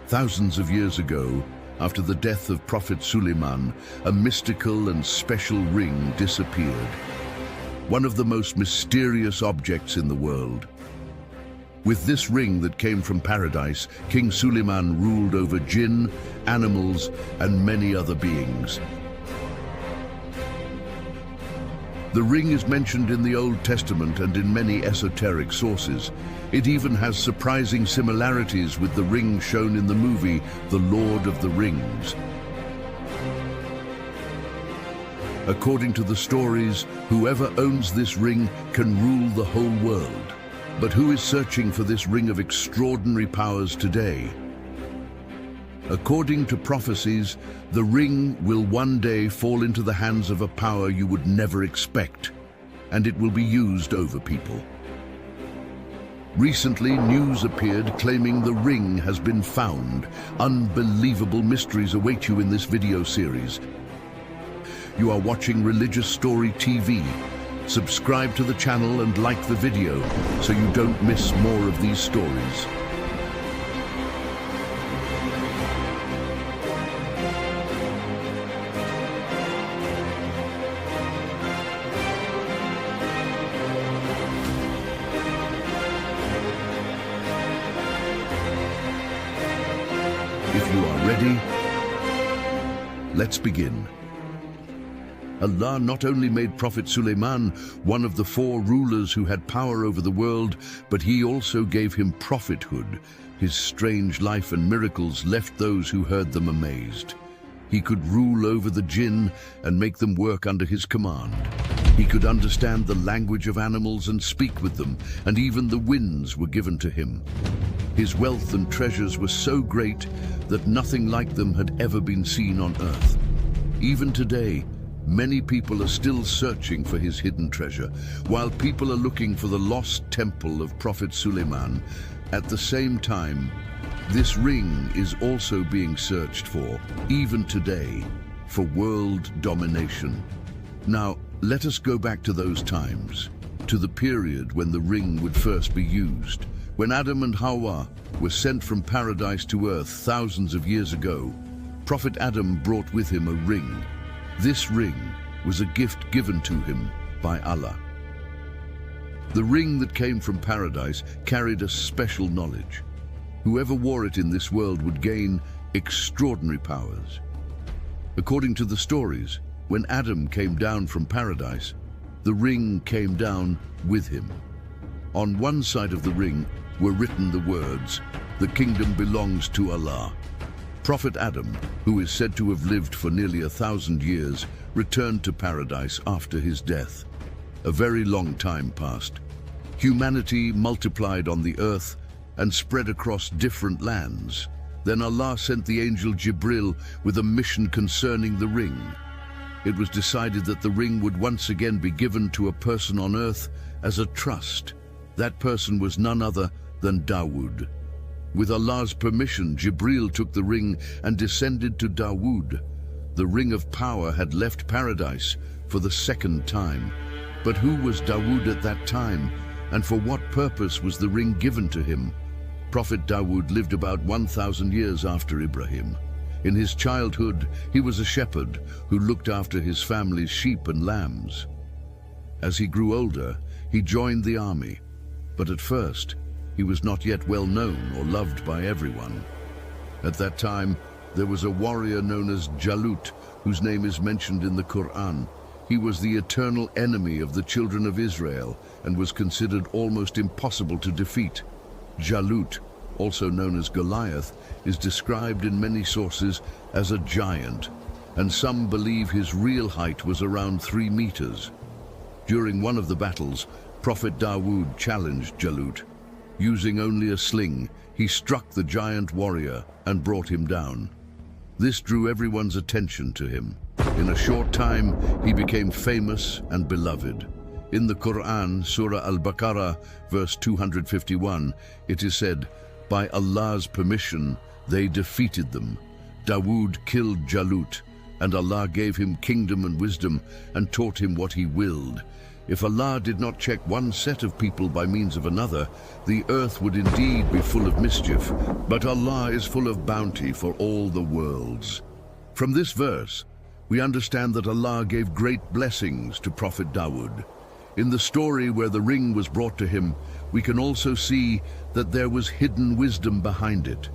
Thousands of years ago, after the death of Prophet Suleiman, a mystical and special ring disappeared. One of the most mysterious objects in the world. With this ring that came from paradise, King Suleiman ruled over jinn, animals, and many other beings. The ring is mentioned in the Old Testament and in many esoteric sources. It even has surprising similarities with the ring shown in the movie The Lord of the Rings. According to the stories, whoever owns this ring can rule the whole world. But who is searching for this ring of extraordinary powers today? According to prophecies, the ring will one day fall into the hands of a power you would never expect, and it will be used over people. Recently, news appeared claiming the ring has been found. Unbelievable mysteries await you in this video series. You are watching Religious Story TV. Subscribe to the channel and like the video so you don't miss more of these stories. If you are ready, let's begin. Allah not only made Prophet Suleiman one of the 4 rulers who had power over the world, but he also gave him prophethood. His strange life and miracles left those who heard them amazed. He could rule over the jinn and make them work under his command. He could understand the language of animals and speak with them, and even the winds were given to him. His wealth and treasures were so great that nothing like them had ever been seen on earth. Even today, many people are still searching for his hidden treasure, while people are looking for the lost temple of Prophet Suleiman. At the same time, this ring is also being searched for, even today, for world domination. Now, let us go back to those times, to the period when the ring would first be used. When Adam and Hawa were sent from paradise to earth thousands of years ago, Prophet Adam brought with him a ring. This ring was a gift given to him by Allah. The ring that came from paradise carried a special knowledge. Whoever wore it in this world would gain extraordinary powers. According to the stories, when Adam came down from paradise, the ring came down with him. On one side of the ring were written the words, "The kingdom belongs to Allah." Prophet Adam, who is said to have lived for nearly 1,000 years, returned to paradise after his death. A very long time passed. Humanity multiplied on the earth and spread across different lands. Then Allah sent the angel Jibril with a mission concerning the ring. It was decided that the ring would once again be given to a person on earth as a trust. That person was none other than Dawood. With Allah's permission, Jibril took the ring and descended to Dawood. The ring of power had left paradise for the second time. But who was Dawood at that time, and for what purpose was the ring given to him? Prophet Dawood lived about 1,000 years after Ibrahim. In his childhood, he was a shepherd who looked after his family's sheep and lambs. As he grew older, he joined the army. But at first, he was not yet well known or loved by everyone. At that time, there was a warrior known as Jalut, whose name is mentioned in the Quran. He was the eternal enemy of the children of Israel and was considered almost impossible to defeat. Jalut, also known as Goliath, is described in many sources as a giant, and some believe his real height was around 3 meters. During one of the battles, Prophet Dawood challenged Jalut. Using only a sling, he struck the giant warrior and brought him down. This drew everyone's attention to him. In a short time, he became famous and beloved. In the Quran, Surah Al-Baqarah, verse 251, it is said, "By Allah's permission, they defeated them. Dawood killed Jalut, and Allah gave him kingdom and wisdom and taught him what he willed. If Allah did not check one set of people by means of another, the earth would indeed be full of mischief, but Allah is full of bounty for all the worlds. From this verse, we understand that Allah gave great blessings to Prophet Dawood. In the story where the ring was brought to him, we can also see that there was hidden wisdom behind it.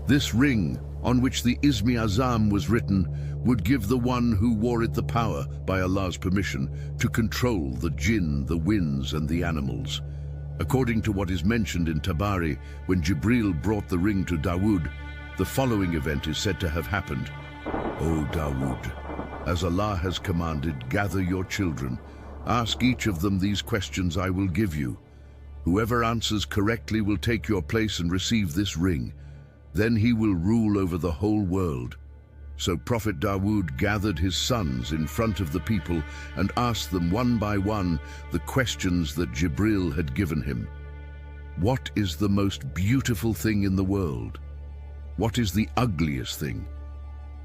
This ring, on which the Ismi Azam was written, would give the one who wore it the power, by Allah's permission, to control the jinn, the winds, and the animals. According to what is mentioned in Tabari, when Jibril brought the ring to Dawood, the following event is said to have happened. O Dawood, as Allah has commanded, gather your children. Ask each of them these questions I will give you. Whoever answers correctly will take your place and receive this ring. Then he will rule over the whole world. So Prophet Dawood gathered his sons in front of the people and asked them one by one the questions that Jibril had given him. What is the most beautiful thing in the world? What is the ugliest thing?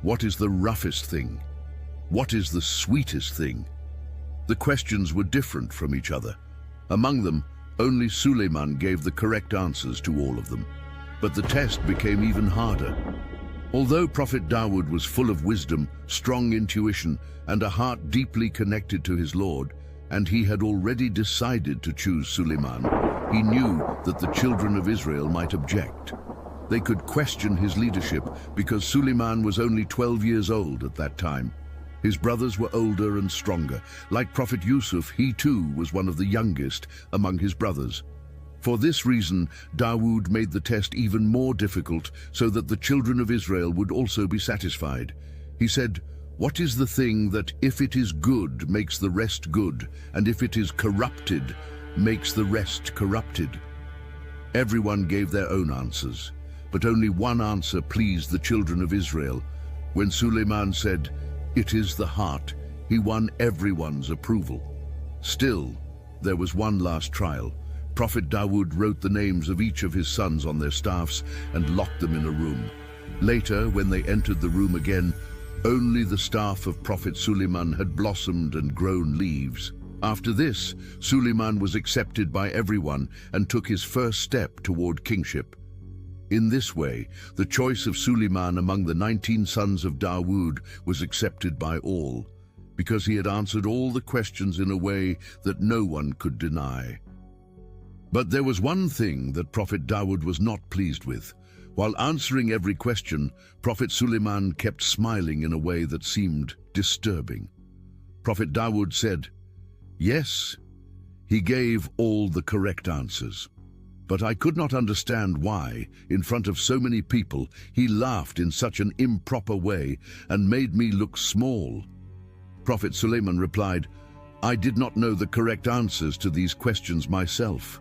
What is the roughest thing? What is the sweetest thing? The questions were different from each other. Among them, only Suleiman gave the correct answers to all of them. But the test became even harder. Although Prophet Dawood was full of wisdom, strong intuition, and a heart deeply connected to his Lord, and he had already decided to choose Suleiman, he knew that the children of Israel might object. They could question his leadership because Suleiman was only 12 years old at that time. His brothers were older and stronger. Like Prophet Yusuf, he too was one of the youngest among his brothers. For this reason, Dawood made the test even more difficult so that the children of Israel would also be satisfied. He said, "What is the thing that, if it is good, makes the rest good, and if it is corrupted, makes the rest corrupted?" Everyone gave their own answers, but only one answer pleased the children of Israel. When Suleiman said, "It is the heart," he won everyone's approval. Still, there was one last trial. Prophet Dawood wrote the names of each of his sons on their staffs and locked them in a room. Later, when they entered the room again, only the staff of Prophet Suleiman had blossomed and grown leaves. After this, Suleiman was accepted by everyone and took his first step toward kingship. In this way, the choice of Suleiman among the 19 sons of Dawood was accepted by all, because he had answered all the questions in a way that no one could deny. But there was one thing that Prophet Dawood was not pleased with. While answering every question, Prophet Suleiman kept smiling in a way that seemed disturbing. Prophet Dawood said, "Yes, he gave all the correct answers. But I could not understand why, in front of so many people, he laughed in such an improper way and made me look small." Prophet Suleiman replied, "I did not know the correct answers to these questions myself."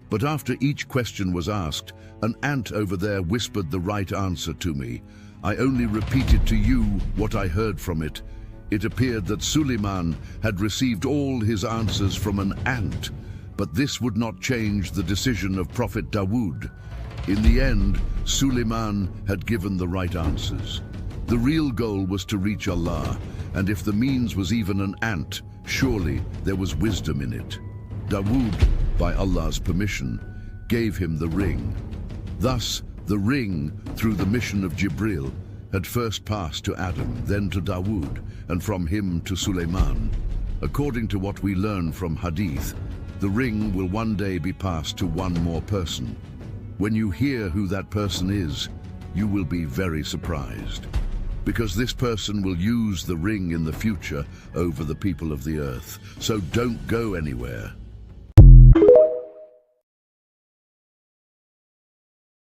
But after each question was asked, an ant over there whispered the right answer to me. I only repeated to you what I heard from it. It appeared that Suleiman had received all his answers from an ant, but this would not change the decision of Prophet Dawood. In the end, Suleiman had given the right answers. The real goal was to reach Allah, and if the means was even an ant, surely there was wisdom in it. Dawood, by Allah's permission, gave him the ring. Thus, the ring, through the mission of Jibril, had first passed to Adam, then to Dawood, and from him to Suleiman. According to what we learn from Hadith, the ring will one day be passed to one more person. When you hear who that person is, you will be very surprised, because this person will use the ring in the future over the people of the earth. So don't go anywhere.